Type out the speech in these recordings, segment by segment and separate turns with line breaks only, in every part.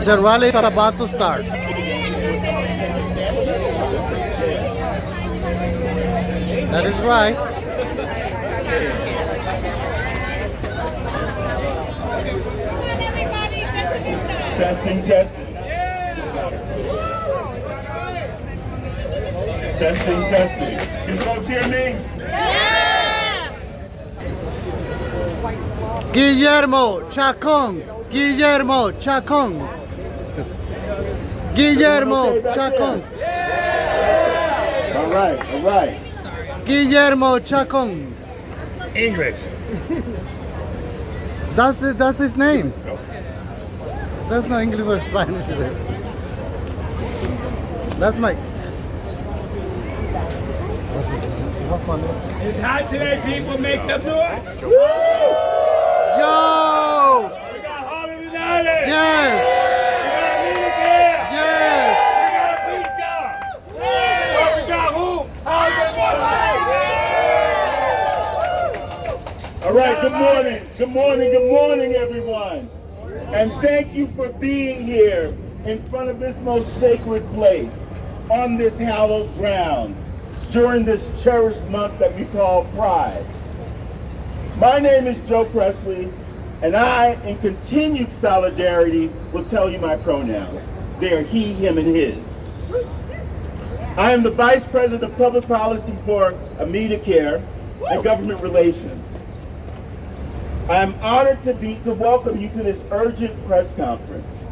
The rally is about to start. That is right.
Testing, testing. Testing, testing. Can folks hear me?
Guillermo Chacón. Guillermo Chacón. Guillermo Chacón.
All right, all right.
Guillermo Chacón.
English.
That's his name. That's not English or Spanish, is it? That's my.
It's hot today, people. Make some noise.
Yo!
We got Harley United.
Yes!
We got Amida here.
Yes!
We got Pizza. We got who?
All right, good morning. Good morning, good morning, everyone. And thank you for being here in front of this most sacred place, on this hallowed ground, during this cherished month that we call Pride. My name is Joe Presley, and I, in continued solidarity, will tell you my pronouns. They are he, him, and his. I am the Vice President of Public Policy for Amida Care and Government Relations. I am honored to welcome you to this urgent press conference.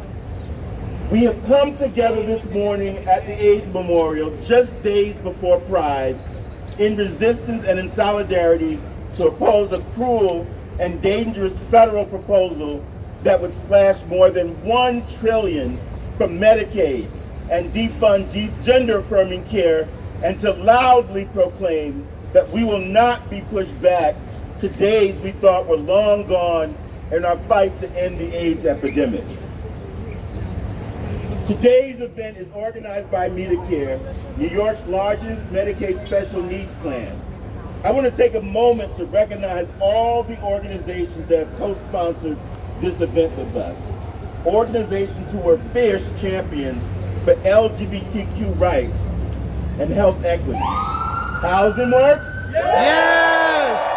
We have come together this morning at the AIDS Memorial just days before Pride in resistance and in solidarity to oppose a cruel and dangerous federal proposal that would slash more than $1 trillion from Medicaid and defund gender-affirming care, and to loudly proclaim that we will not be pushed back to days we thought were long gone in our fight to end the AIDS epidemic. Today's event is organized by Medicare, New York's largest Medicaid special needs plan. I want to take a moment to recognize all the organizations that have co-sponsored this event with us. Organizations who were fierce champions for LGBTQ rights and health equity. Housing Works?
Yes!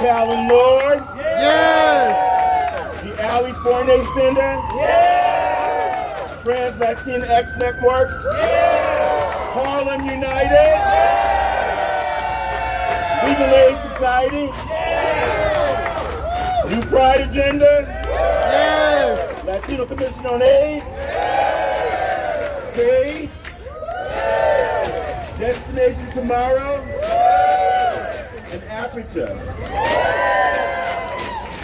Cal and Lord?
Yes!
The Ali Forney Center? Trans Latinx Network? Harlem United? Legal Aid Society? New Pride Agenda?
Yes!
Latino Commission on AIDS? SAGE? Destination Tomorrow? And Aperture.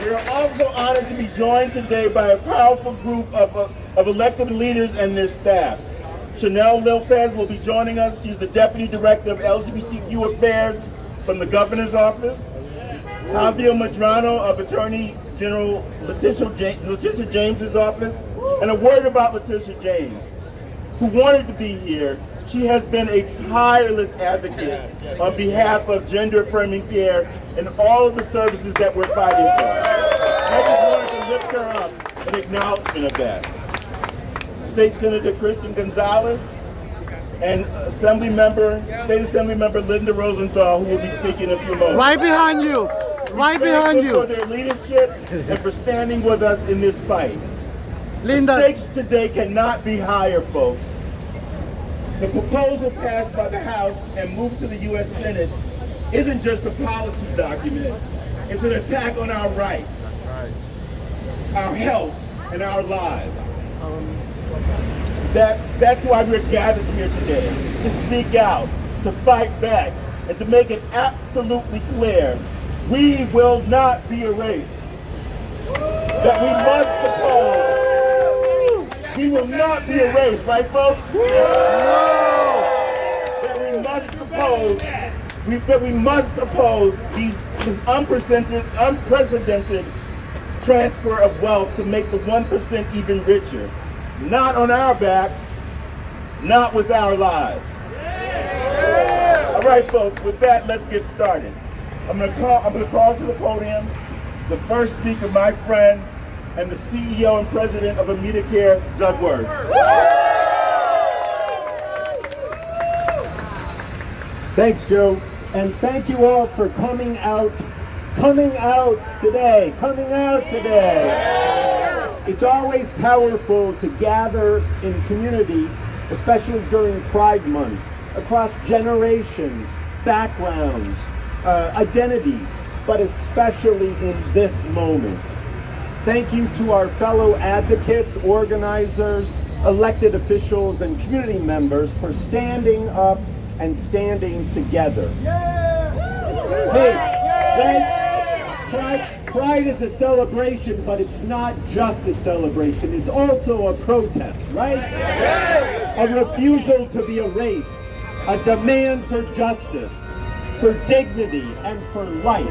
We are also honored to be joined today by a powerful group of elected leaders and their staff. Chanel Lopez will be joining us. She's the Deputy Director of LGBTQ Affairs from the Governor's Office. Javier Medrano of Attorney General Letitia James's office. And a word about Letitia James, who wanted to be here. She has been a tireless advocate on behalf of gender-affirming care and all of the services that we're fighting for. I just wanted to lift her up in acknowledgement of that. State Senator Kristen Gonzalez and State Assembly Member Linda Rosenthal, who will be speaking in a few moments.
Right behind you! Right behind
For
you!
their leadership and for standing with us in this fight.
Linda.
The stakes today cannot be higher, folks. The proposal passed by the House and moved to the U.S. Senate isn't just a policy document. It's an attack on our rights, our health, and our lives. That's why we're gathered here today, to speak out, to fight back, and to make it absolutely clear, we will not be erased. That we must oppose. We will not be erased, right, folks? That we must oppose this unprecedented transfer of wealth to make the 1% even richer. Not on our backs, not with our lives. All right, folks, with that, let's get started. I'm gonna call to the podium the first speaker, my friend, and the CEO and President of Amida Care, Doug Worth. Thanks, Joe. And thank you all for coming out today. It's always powerful to gather in community, especially during Pride Month, across generations, backgrounds, identities, but especially in this moment. Thank you to our fellow advocates, organizers, elected officials, and community members for standing up and standing together. Pride is a celebration, but it's not just a celebration. It's also a protest, right? A refusal to be erased, a demand for justice, for dignity, and for life.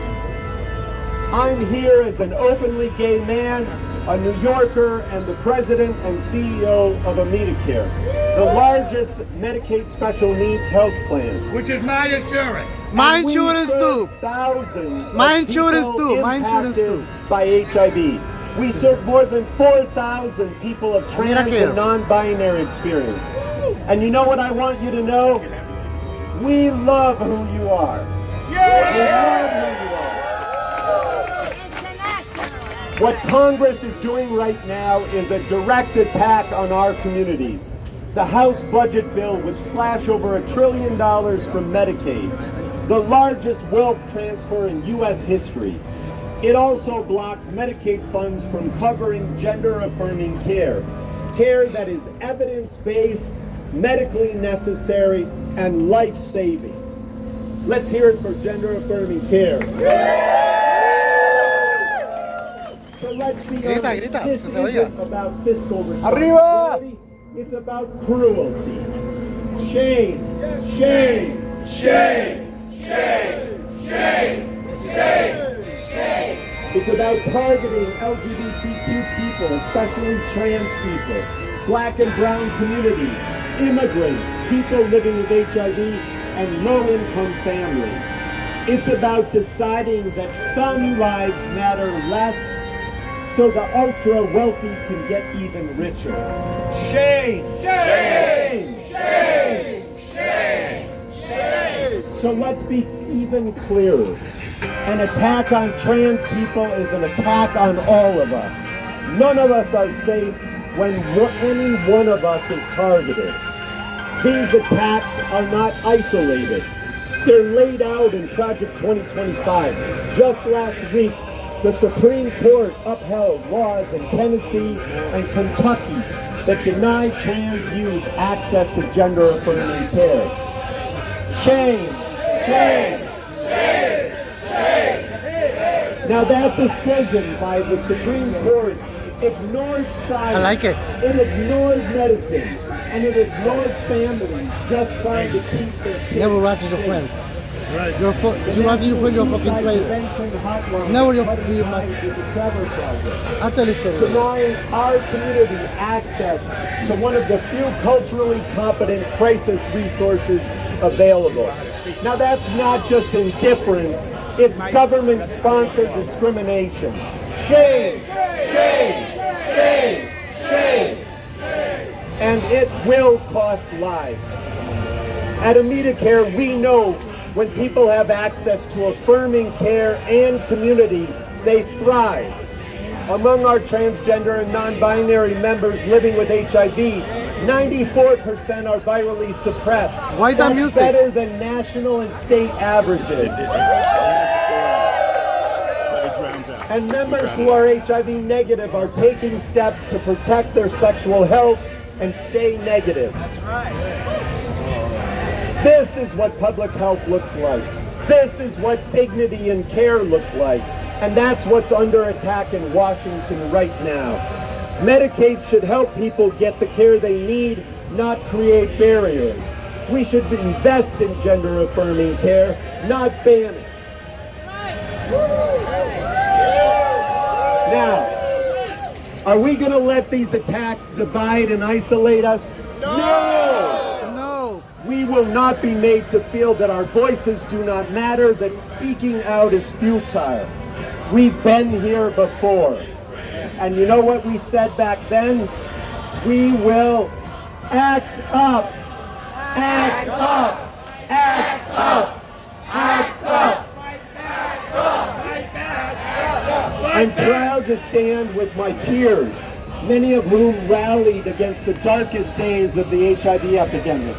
I'm here as an openly gay man, a New Yorker, and the president and CEO of Amida Care, the largest Medicaid special needs health plan.
Which is my insurance.
My insurance too.
Thousands
My
of
insurance
people
too. My insurance
impacted
too.
by HIV. We serve more than 4,000 people of trans
Amida
and non-binary experience. And you know what I want you to know? We love who you are. We love who you are. What Congress is doing right now is a direct attack on our communities. The House budget bill would slash over $1 trillion from Medicaid, the largest wealth transfer in U.S. history. It also blocks Medicaid funds from covering gender-affirming care, care that is evidence-based, medically necessary, and life-saving. Let's hear it for gender-affirming care. So let's be honest, this isn't about fiscal responsibility, it's about cruelty. Shame, shame, shame, shame, shame, shame, shame. It's about targeting LGBTQ people, especially trans people, black and brown communities, immigrants, people living with HIV, and low-income families. It's about deciding that some lives matter less so the ultra-wealthy can get even richer. Shame! Shame! Shame! Shame! Shame! So let's be even clearer. An attack on trans people is an attack on all of us. None of us are safe when any one of us is targeted. These attacks are not isolated. They're laid out in Project 2025. Just last week, the Supreme Court upheld laws in Tennessee and Kentucky that deny trans youth access to gender-affirming care. Shame! Shame! Shame! Shame! Now that decision by the Supreme Court ignored science.
I like it.
It ignored medicine. And it ignored families just trying to keep their kids.
Never watching your friends. Right. You're watching your friend, you're a fucking traitor. Never your I'll tell you a story.
Denying our community access to one of the few culturally competent crisis resources available. Now that's not just indifference, it's government-sponsored discrimination. Shame! Shame! Shame! Shame! And it will cost lives. At Amida Care, we know when people have access to affirming care and community, they thrive. Among our transgender and non-binary members living with HIV, 94% are virally suppressed.
Why the
That's
music?
better than national and state averages. And members who are HIV negative are taking steps to protect their sexual health and stay negative. That's right. This is what public health looks like. This is what dignity and care looks like. And that's what's under attack in Washington right now. Medicaid should help people get the care they need, not create barriers. We should invest in gender-affirming care, not ban it. Now, are we going to let these attacks divide and isolate us? No!
No!
We will not be made to feel that our voices do not matter, that speaking out is futile. We've been here before.
And you know what we said back then? We will act up, act up, act up, act up. I'm proud to stand with my peers, many of whom rallied against the darkest days of the HIV epidemic.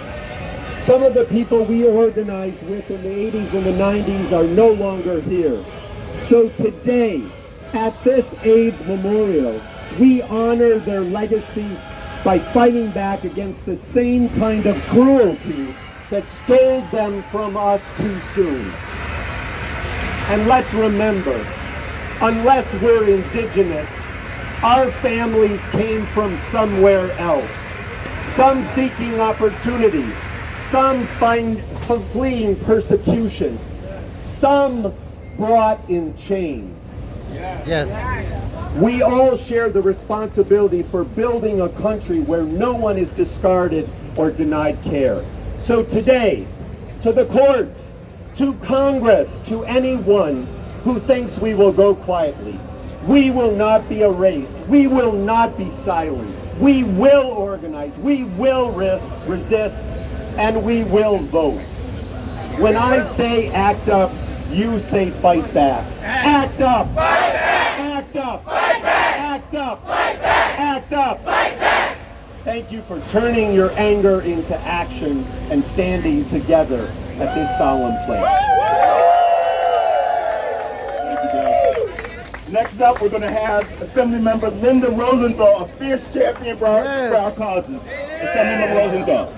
Some of the people we organized with in the 80s and the 90s are no longer here. So today, at this AIDS memorial, we honor their legacy by fighting back against the same kind of cruelty that stole them from us too soon. And let's remember, unless we're indigenous, our families came from somewhere else. Some seeking opportunity, some fleeing persecution, some brought in chains.
Yes.
We all share the responsibility for building a country where no one is discarded or denied care. So today, to the courts, to Congress, to anyone who thinks we will go quietly, we will not be erased. We will not be silent. We will organize. We will resist, and we will vote. When I say act up, you say fight back. Act up. Fight back. Act up. Fight back. Act up. Fight back. Act up. Fight back. Thank you for turning your anger into action and standing together at this solemn place.
Next up, we're going to have Assemblymember Linda Rosenthal, a fierce champion for our causes. Assemblymember Rosenthal.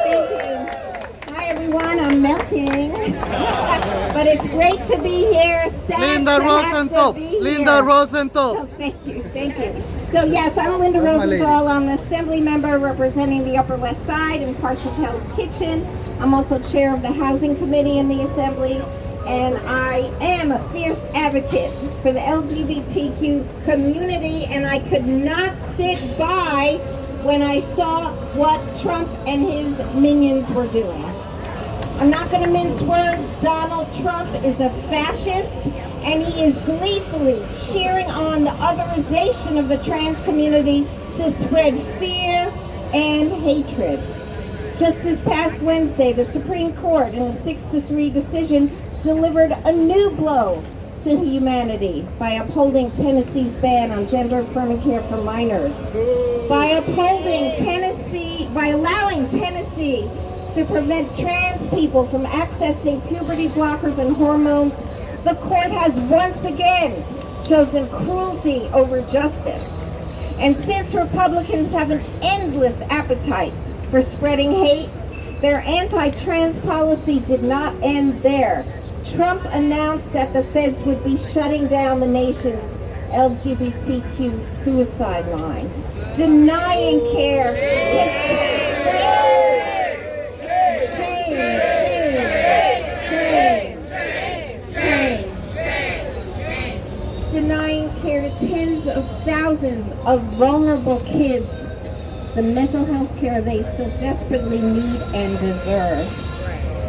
Thank you. Hi, everyone. I'm melting. But it's great to be here. Sad
Linda
to
Rosenthal.
have to be
Linda
here.
Rosenthal.
Oh, thank you. Thank you. So, yes, I'm Linda Rosenthal. I'm an assembly member representing the Upper West Side and parts of Hell's Kitchen. I'm also chair of the Housing Committee in the Assembly. And I am a fierce advocate for the LGBTQ community, and I could not sit by when I saw what Trump and his minions were doing. I'm not going to mince words. Donald Trump is a fascist, and he is gleefully cheering on the otherization of the trans community to spread fear and hatred. Just this past Wednesday, the Supreme Court, in a 6-3 decision, delivered a new blow to humanity by upholding Tennessee's ban on gender-affirming care for minors. By allowing Tennessee to prevent trans people from accessing puberty blockers and hormones, the court has once again chosen cruelty over justice. And since Republicans have an endless appetite for spreading hate, their anti-trans policy did not end there. Trump announced that the feds would be shutting down the nation's LGBTQ suicide line, denying care. Shame. Denying care to tens of thousands of vulnerable kids the mental health care they so desperately need and deserve.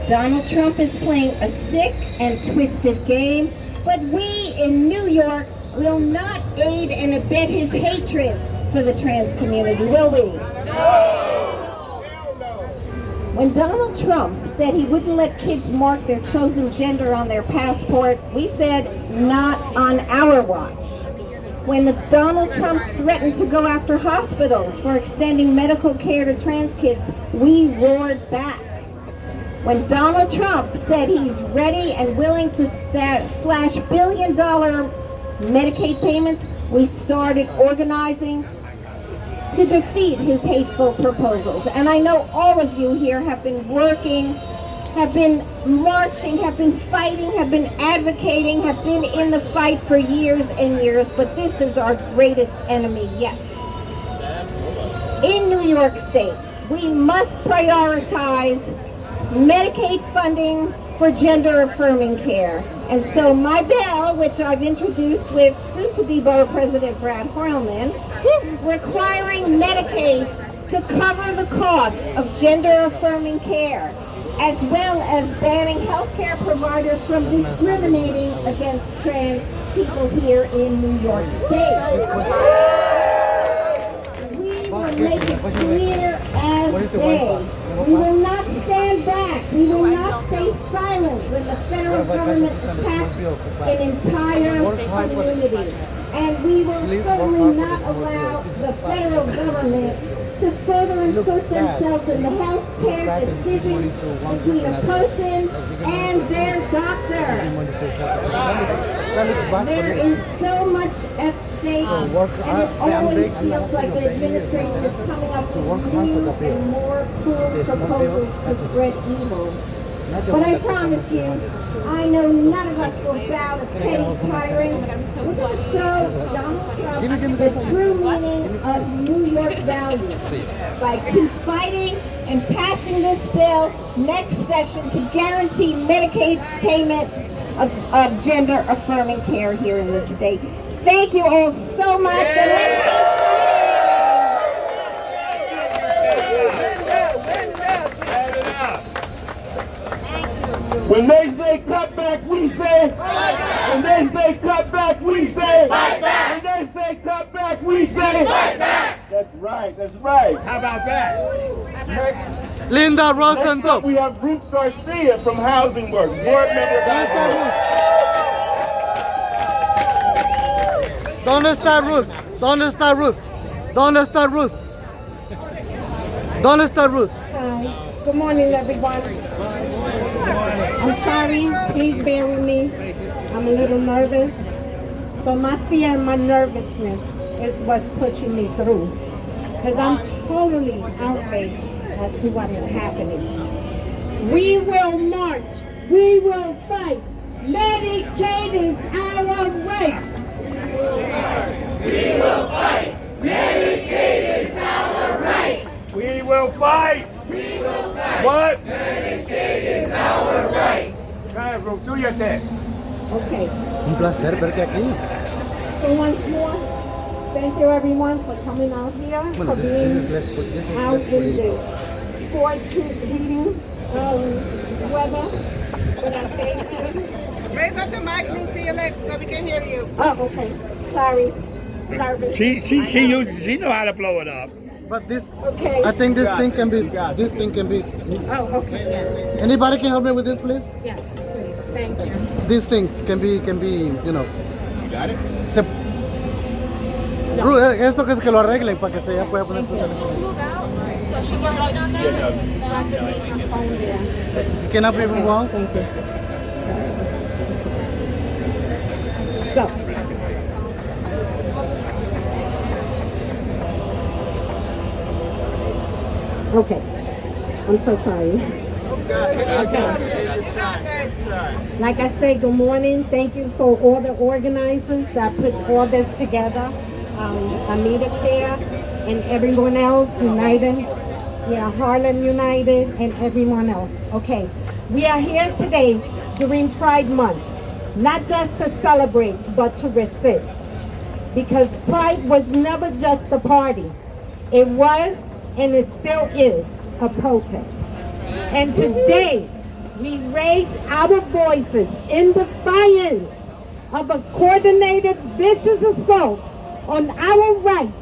Donald Trump is playing a sick and twisted game, but we in New York will not aid and abet his hatred for the trans community, will we? No! When Donald Trump said he wouldn't let kids mark their chosen gender on their passport, we said, not on our watch. When Donald Trump threatened to go after hospitals for extending medical care to trans kids, we roared back. When Donald Trump said he's ready and willing to slash billion-dollar Medicaid payments, we started organizing to defeat his hateful proposals. And I know all of you here have been working, have been marching, have been fighting, have been advocating, have been in the fight for years and years, but this is our greatest enemy yet. In New York State, we must prioritize Medicaid funding for gender-affirming care. And so my bill, which I've introduced with soon-to-be Borough President Brad Hoylman, requiring Medicaid to cover the cost of gender-affirming care, as well as banning healthcare providers from discriminating against trans people here in New York State. We will make it clear as day. We will not stand back. We will not stay silent when the federal government attacks an entire community. And we will certainly not allow the federal government to further insert themselves in the health care decisions between a person and their doctor. There is so much at stake, and it always feels like the administration is coming up with new and more cruel proposals to spread evil. But I promise you, I know none of us will bow to petty tyrants. We're going to show Donald Trump the true meaning of New York values by keep fighting and passing this bill next session to guarantee Medicaid payment of gender-affirming care here in the state. Thank you all so much. And let's go.
When they say cut back, we say fight back. When they say cut back, we say fight back. When they say cut back, we say fight back. That's right, that's right.
How about that?
Next,
Linda
next up
Rosenthal.
we have Ruth Garcia from Housing Works, board member of Housing Works.
¿Dónde está Ruth? ¿Dónde está Ruth? ¿Dónde está Ruth? ¿Dónde está Ruth?
Hi. Good morning, everyone. I'm sorry. Please bear with me. I'm a little nervous. But my fear and my nervousness is what's pushing me through. Because I'm totally outraged as to what is happening. We will march. We will fight. Medicaid is our right.
We will fight. Medicaid is our right. We will fight. We will fight. What? Medicaid is our right. Try, Ruth, do your thing.
Okay.
Un placer verte aquí.
So once more, thank you everyone for coming out here,
Bueno,
for
this
being
is less
out in
political.
the scorching, heating weather. But I thank you.
Raise up the mic, Ruth, to your lips so we can hear you.
Oh, okay. Sorry. Nervous.
She know how to blow it up.
But this,
Okay.
I think this thing can be, this thing can be.
Oh, okay. Yes.
Anybody can help me with this, please?
Yes, please. Thank you.
This thing can be, you know.
You got it?
Se, Ruth, eso que lo arreglen para que se ya pueda poner su teléfono. You cannot be even wrong.
Thank you. So. Okay. I'm so sorry. Like I said, good morning. Thank you for all the organizers that put all this together. Amida Care and everyone else, United. Yeah, Harlem United and everyone else. Okay. We are here today during Pride Month. Not just to celebrate, but to resist. Because Pride was never just a party. It was, and it still is, a protest. And today, we raise our voices in defiance of a coordinated, vicious assault on our rights,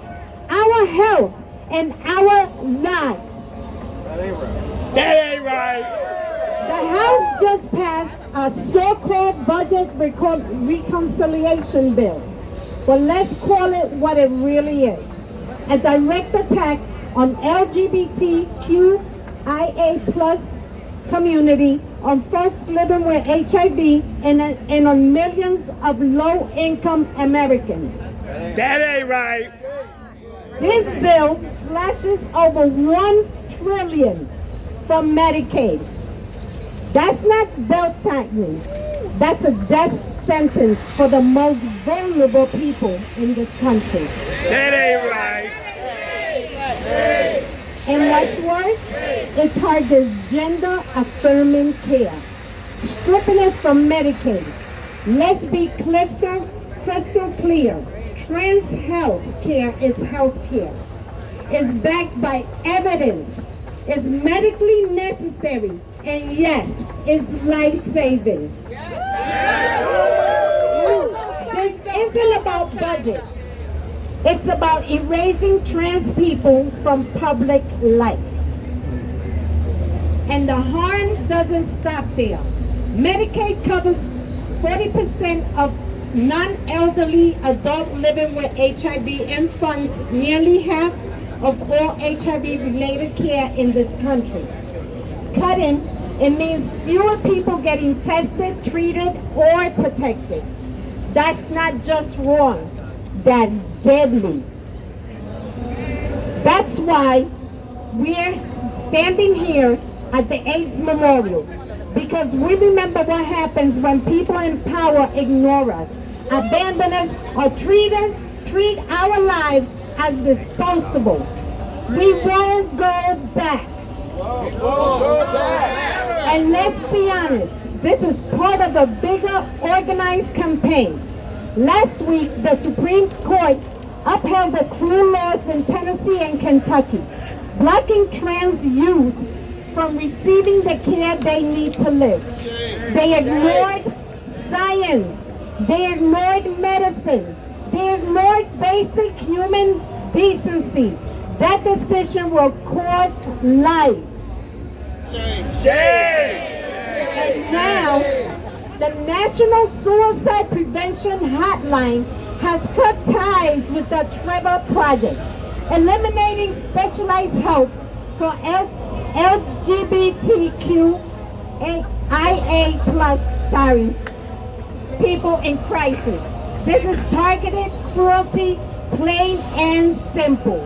our health, and our lives.
That ain't right.
The House just passed a so-called budget reconciliation bill. But let's call it what it really is. A direct attack on LGBTQIA plus community, on folks living with HIV, and on millions of low-income Americans.
That ain't right.
This bill slashes over $1 trillion from Medicaid. That's not belt tightening. That's a death sentence for the most vulnerable people in this country.
That ain't right.
And what's worse, it targets gender-affirming care, stripping it from Medicaid. Let's be crystal clear. Trans health care is health care. It's backed by evidence. It's medically necessary. And yes, it's life-saving. This isn't about budget. It's about erasing trans people from public life. And the harm doesn't stop there. Medicaid covers 40% of non-elderly adults living with HIV and funds nearly half of all HIV-related care in this country. Cutting, it means fewer people getting tested, treated, or protected. That's not just wrong, that's deadly. That's why we're standing here at the AIDS Memorial, because we remember what happens when people in power ignore us, abandon us, or treat our lives as disposable. We won't go back. And let's be honest, this is part of a bigger organized campaign. Last week, the Supreme Court upheld the cruel laws in Tennessee and Kentucky, blocking trans youth from receiving the care they need to live. They ignored science. They ignored medicine. They ignored basic human decency. That decision will cost life. And now, the National Suicide Prevention Hotline has cut ties with the Trevor Project, eliminating specialized help for LGBTQIA+ people in crisis. This is targeted cruelty, plain and simple.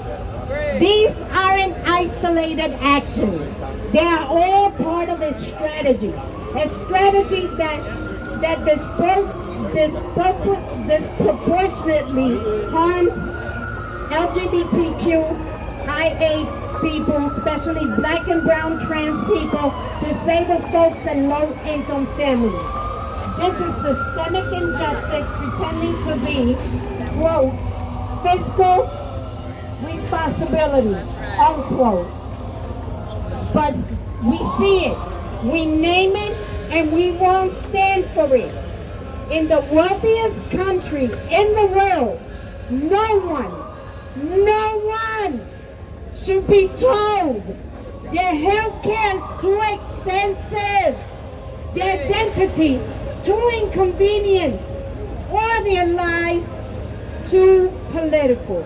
These aren't isolated actions. They are all part of a strategy. A strategy that disproportionately harms LGBTQIA people, especially black and brown trans people, disabled folks, and low-income families. This is systemic injustice pretending to be, quote, fiscal responsibility, unquote. But we see it, we name it, and we won't stand for it. In the wealthiest country in the world, no one should be told their health care is too expensive, their identity too inconvenient, or their life too political.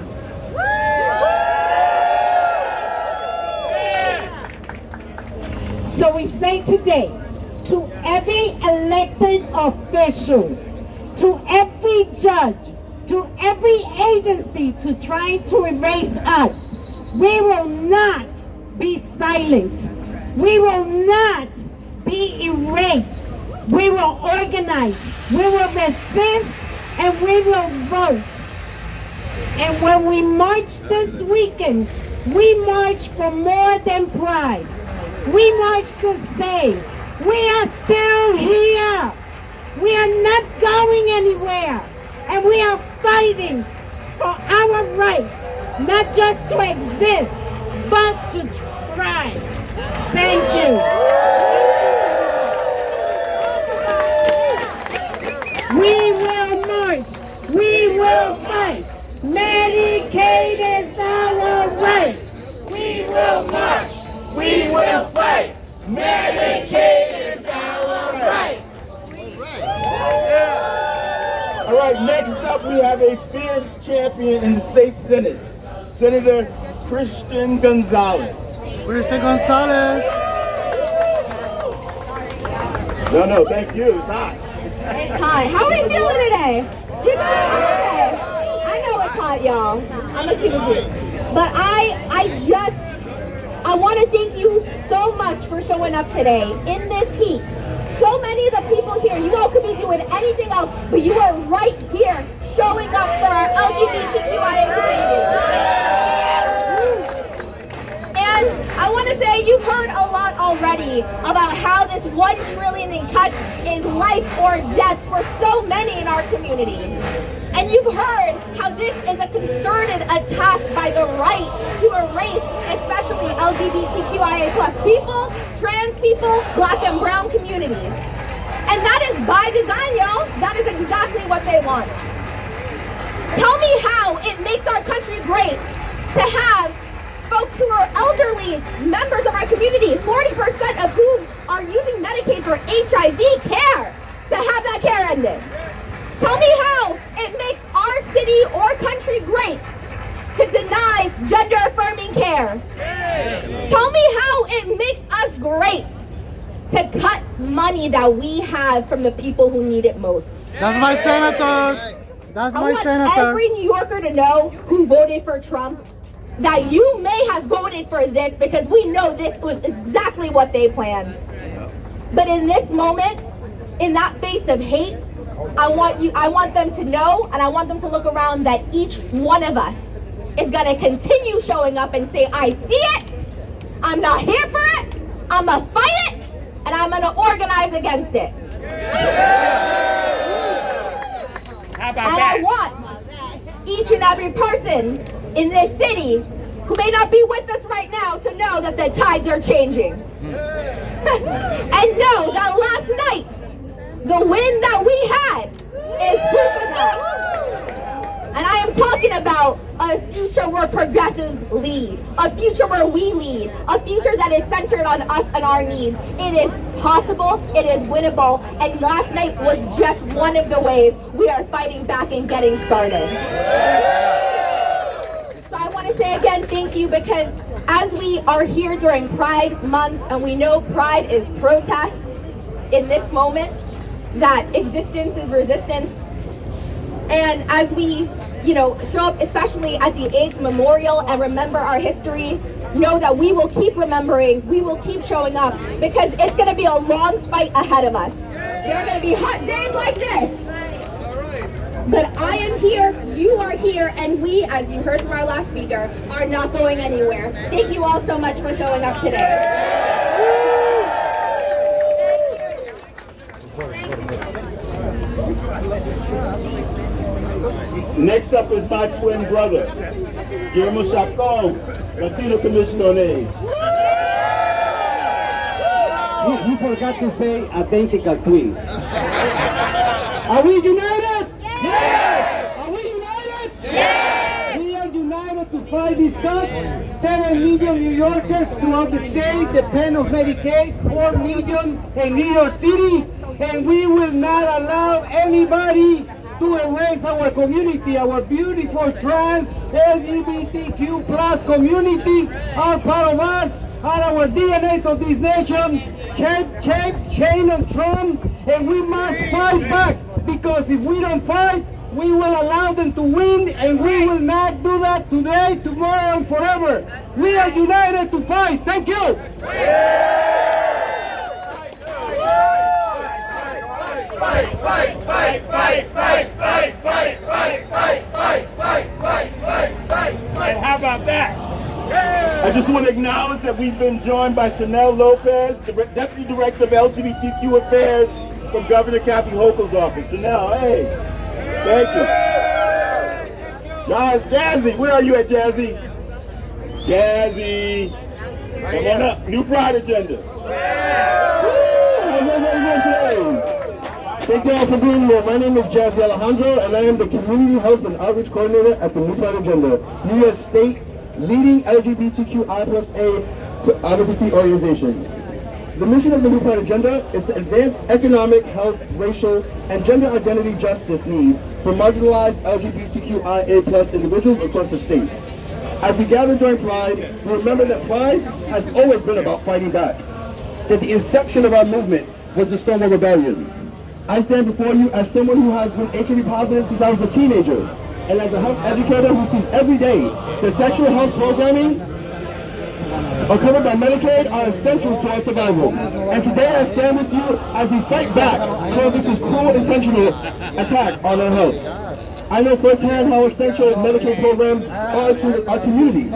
So we say today, to every elected official, to every judge, to every agency to try to erase us, we will not be silent. We will not be erased. We will organize. We will resist, and we will vote. And when we march this weekend, we march for more than pride. We march to say, we are still here. We are not going anywhere. And we are fighting for our right, not just to exist, but to thrive. Thank you. We will march. We will fight. Medicaid is our right. We will march. We will fight. Medicaid is our right.
All right, next up we have a fierce champion in the state senate, Senator Christian Gonzalez.
Christian Gonzalez.
No, thank you. It's hot.
It's hot. How are we feeling today? You guys okay? I know it's hot, y'all. I'm a keep it. But I want to thank you so much for showing up today in this heat. So many of the people here, you all could be doing anything else, but you are right here showing up for our LGBTQIA community. And I want to say you've heard a lot already about how this $1 trillion in cuts is life or death for so many in our community. And you've heard how this is a concerted attack by the right to erase especially LGBTQIA+ people, trans people, black and brown communities. And that is by design, y'all. That is exactly what they want. great to have folks who are elderly members of our community, 40% of whom are using Medicaid for HIV care, to have that care ended. Tell me how it makes our city or country great to deny gender-affirming care. Tell me how it makes us great to cut money that we have from the people who need it most.
That's my senator. That's my senator.
I want every New Yorker to know who voted for Trump that you may have voted for this because we know this was exactly what they planned. But in this moment, in that face of hate, I want them to know, and I want them to look around, that each one of us is gonna continue showing up and say, I see it, I'm not here for it, I'm gonna fight it, and I'm gonna organize against it.
How about
And
that?
I want each and every person in this city who may not be with us right now to know that the tides are changing. And know that last night, the win that we had is proof of that. And I am talking about a future where progressives lead, a future where we lead, a future that is centered on us and our needs. It is possible, it is winnable, and last night was just one of the ways we are fighting back and getting started. So I want to say again, thank you, because as we are here during Pride Month, and we know Pride is protest in this moment, that existence is resistance. And as we, show up, especially at the AIDS Memorial, and remember our history, know that we will keep remembering, we will keep showing up, because it's going to be a long fight ahead of us. There are going to be hot days like this. But I am here, you are here, and we, as you heard from our last speaker, are not going anywhere. Thank you all so much for showing up today.
Next up is my twin brother, Guillermo Chacon, Latino Commission on AIDS.
You forgot to say identical twins. Are we united?
Yes!
Are we united?
Yes!
We are united to fight these cuts. 7 million New Yorkers throughout the state depend on Medicaid, 4 million in New York City, and we will not allow anybody to erase our community. Our beautiful trans, LGBTQ plus communities are part of us, are our DNA to this nation. Chain on Trump, and we must fight back, because if we don't fight, we will allow them to win, and we will not do that today, tomorrow, and forever. We are united to fight. Thank you.
And how about that?
I just want to acknowledge that we've been joined by Chanel Lopez, the Deputy Director of LGBTQ Affairs from Governor Kathy Hochul's office. Chanel, hey, thank you. Jazzy, where are you at, Jazzy? Jazzy, come on up. New Pride agenda. How's everybody doing today?
Thank you all for being here. My name is Jazzy Alejandro, and I am the Community Health and Outreach Coordinator at the New Pride Agenda, New York State leading LGBTQI+A advocacy organization. The mission of the New Pride Agenda is to advance economic, health, racial, and gender identity justice needs for marginalized LGBTQIA+ individuals across the state. As we gather during Pride, we remember that Pride has always been about fighting back. That the inception of our movement was the Stonewall Rebellion. I stand before you as someone who has been HIV positive since I was a teenager, and as a health educator who sees every day that sexual health programming are covered by Medicaid are essential to our survival. And today I stand with you as we fight back for this cruel, intentional attack on our health. I know firsthand how essential Medicaid programs are to our community.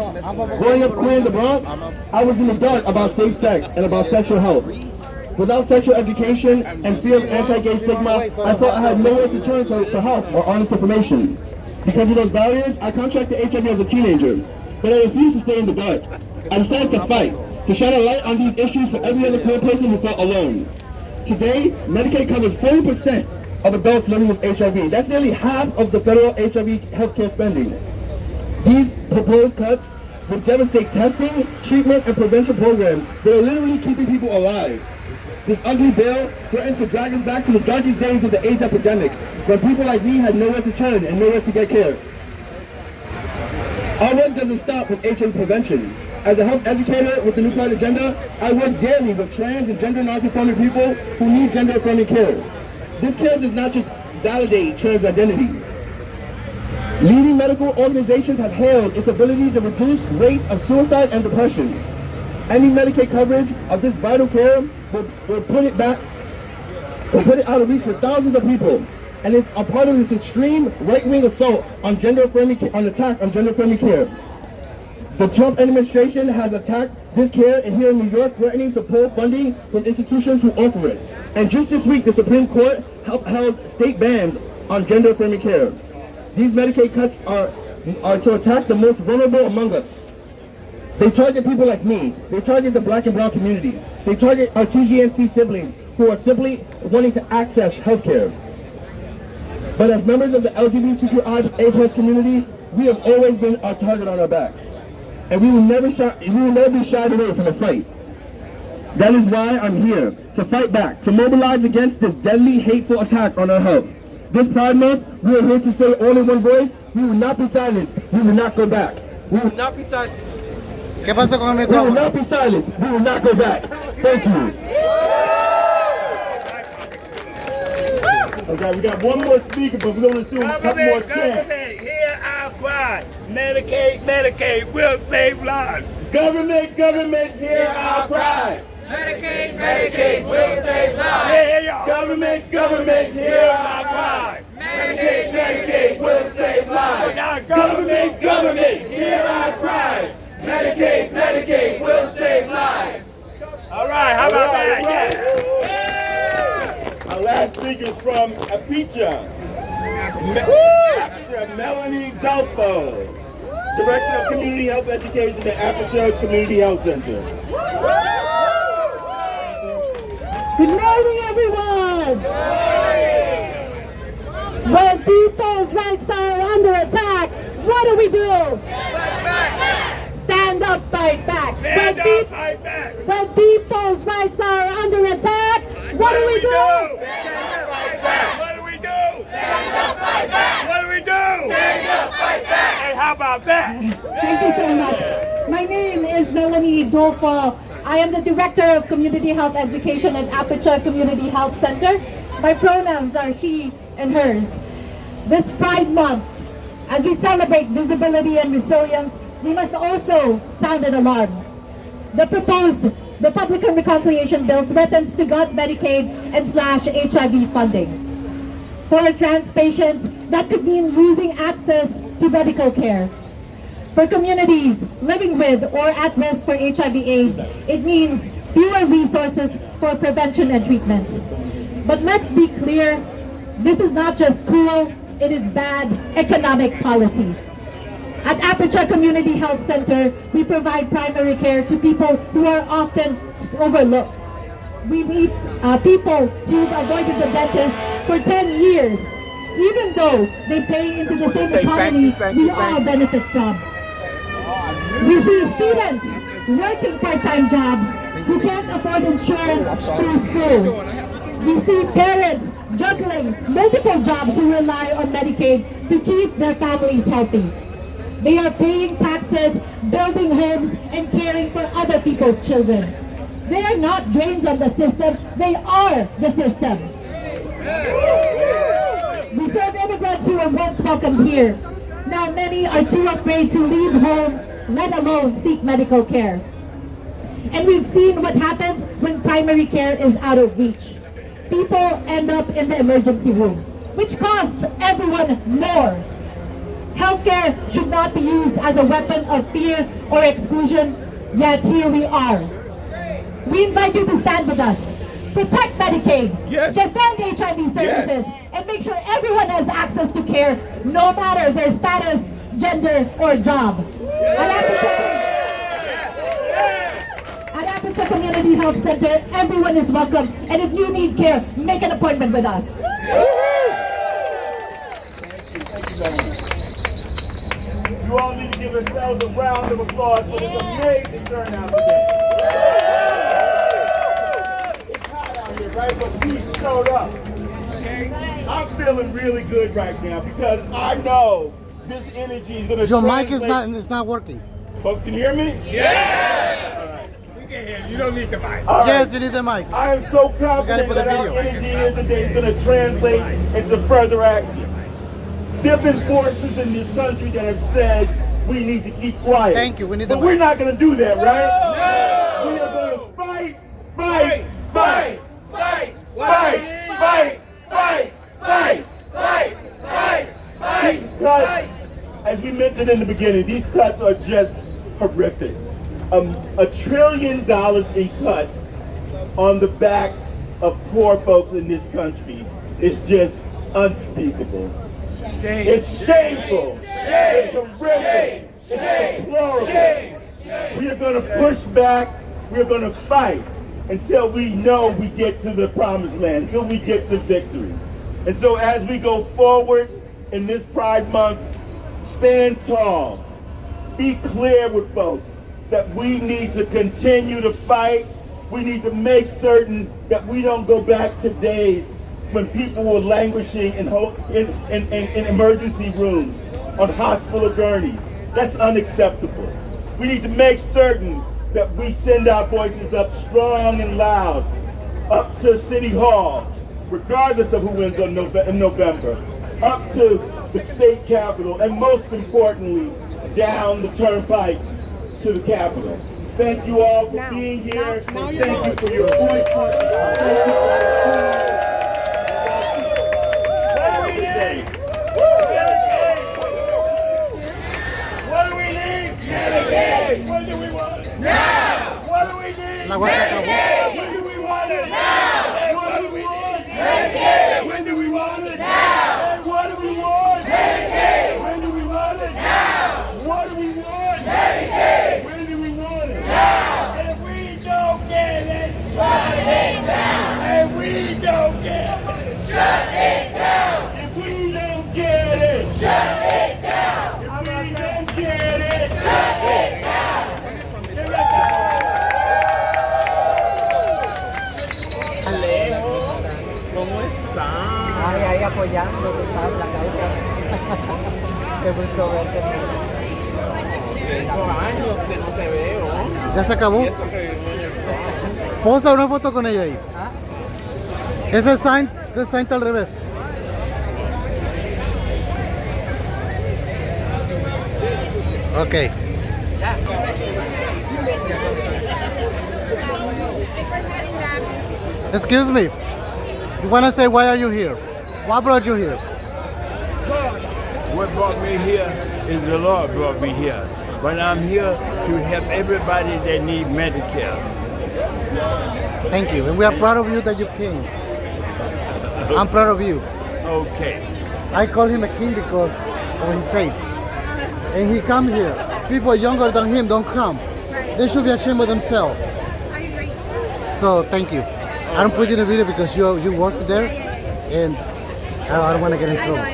Growing up queer in the Bronx, I was in the dark about safe sex and about sexual health. Without sexual education and fear of anti-gay stigma, I thought I had nowhere to turn to help or honest information. Because of those barriers, I contracted HIV as a teenager, but I refused to stay in the dark. I decided to fight, to shine a light on these issues for every other queer person who felt alone. Today, Medicaid covers 40% of adults living with HIV. That's nearly half of the federal HIV healthcare spending. These proposed cuts will devastate testing, treatment, and prevention programs that are literally keeping people alive. This ugly bill threatens to drag us back to the darkest days of the AIDS epidemic, when people like me had nowhere to turn and nowhere to get care. Our work doesn't stop with HIV prevention. As a health educator with the New Pride agenda, I work daily with trans and gender non-conforming people who need gender-affirming care. This care does not just validate trans identity. Leading medical organizations have hailed its ability to reduce rates of suicide and depression. Any Medicaid coverage of this vital care will put it out of reach for thousands of people. And it's a part of this extreme right-wing assault on attack on gender-affirming care. The Trump administration has attacked this care, and here in New York, threatening to pull funding from institutions who offer it. And just this week, the Supreme Court held state bans on gender-affirming care. These Medicaid cuts are to attack the most vulnerable among us. They target people like me. They target the black and brown communities. They target our TGNC siblings who are simply wanting to access health care. But as members of the LGBTQIA+ community, we have always been a target on our backs. And we will never be shied away from a fight. That is why I'm here, to fight back, to mobilize against this deadly, hateful attack on our health. This Pride Month, we are here to say all in one voice, we will not be silenced, we will not go back. We will not be silenced. We will not be silenced, we will not go back. Thank you.
Okay, we got one more speaker, but we're going to do a couple more chants.
Hear our cry. Medicaid, Medicaid will save lives.
Government, hear our cry.
Medicaid, Medicaid will save lives.
Yeah.
Government, hear our cry.
Medicaid, Medicaid will save lives.
Government, hear our cries.
Medicaid, Medicaid will save lives.
All right, how about that?
Yeah. Our last speaker is from Amida. Melanie Delfo, Director of Community Health Education at Aperture Community Health Center.
Good morning, everyone. When people's rights are under attack, what do we do? Stand up, fight back.
Stand up, fight back.
When people's rights are under attack, what do we do?
Stand up, fight back. What do we do?
Stand up, fight back.
What do we do?
Stand up, fight back.
Hey, how about that?
Thank you so much. My name is Melanie Dolfo. I am the Director of Community Health Education at Aperture Community Health Center. My pronouns are she and hers. This Pride Month, as we celebrate visibility and resilience, we must also sound an alarm. The proposed Republican Reconciliation Bill threatens to gut Medicaid and slash HIV funding. For trans patients, that could mean losing access to medical care. For communities living with or at risk for HIV/AIDS, it means fewer resources for prevention and treatment. But let's be clear, this is not just cruel, it is bad economic policy. At Aperture Community Health Center, we provide primary care to people who are often overlooked. We meet people who've avoided the dentist for 10 years, even though they pay into the same economy we all benefit from. We see students working part-time jobs who can't afford insurance through school. We see parents juggling multiple jobs who rely on Medicaid to keep their families healthy. They are paying taxes, building homes, and caring for other people's children. They are not drains on the system, they are the system. We serve immigrants who were once welcome here. Now many are too afraid to leave home, let alone seek medical care. And we've seen what happens when primary care is out of reach. People end up in the emergency room, which costs everyone more. Healthcare should not be used as a weapon of fear or exclusion, yet here we are. We invite you to stand with us. Protect Medicaid, defend HIV services, and make sure everyone has access to care, no matter their status, gender, or job. At Aperture Community Health Center, everyone is welcome, and if you need care, make an appointment with us.
Thank you very much. You all need to give yourselves a round of applause for this amazing turnout today. It's hot out here, right? But we showed up. Okay? I'm feeling really good right now because I know this energy is going to
Your mic is not working.
Folks can hear me?
Yeah! We can hear you. You don't need the mic.
Yes, you need the mic.
I am so confident that our energy here today is going to translate into further action. There have been forces in this country that have said we need to keep quiet.
Thank you. We need the
But
mic.
we're not going to do that, right? No! We are going to fight, fight, fight, fight, fight, fight, fight, fight, fight, fight, fight. These cuts, as we mentioned in the beginning, these cuts are just horrific. $1 trillion in cuts on the backs of poor folks in this country is just unspeakable. It's shameful. It's horrific. It's deplorable. We are going to push back. We are going to fight until we know we get to the promised land, until we get to victory. And so as we go forward in this Pride Month, stand tall. Be clear with folks that we need to continue to fight. We need to make certain that we don't go back to days when people were languishing in emergency rooms, on hospital gurneys. That's unacceptable. We need to make certain that we send our voices up strong and loud, up to City Hall, regardless of who wins in November, up to the state capitol, and most importantly, down the turnpike to the Capitol. Thank you all for being here. Thank you for your voice.
When do we want it? Now! What do we need?
La guarda acabó.
When do we want it? Now! What do we want? When do we want it? Now! What do we want? When do we want it? Now! What do we want? When do we want it? Now! And if we don't get it, shut it down! And we don't get it, shut it down!
If we don't get it,
Shut it down!
if we don't get it,
Shut it down!
¿Cómo están? Ay, ahí apoyando, tú sabes, la causa. Qué gusto verte. Tengo años que no te veo.
Ya se acabó.
Y eso que vivimos en el trabajo.
Posa una foto con ella ahí.
¿Ah?
Ese sign está al revés. Okay. Excuse me. You want to say why are you here? What brought you here?
What brought me here is the Lord brought me here. But I'm here to help everybody that need Medicare.
Thank you. And we are proud of you that you came. I'm proud of you.
Okay.
I call him a king because of his age. And he come here. People younger than him don't come. They should be ashamed of themselves. So thank you. I don't put you in the video because you work there and I don't want to get in trouble.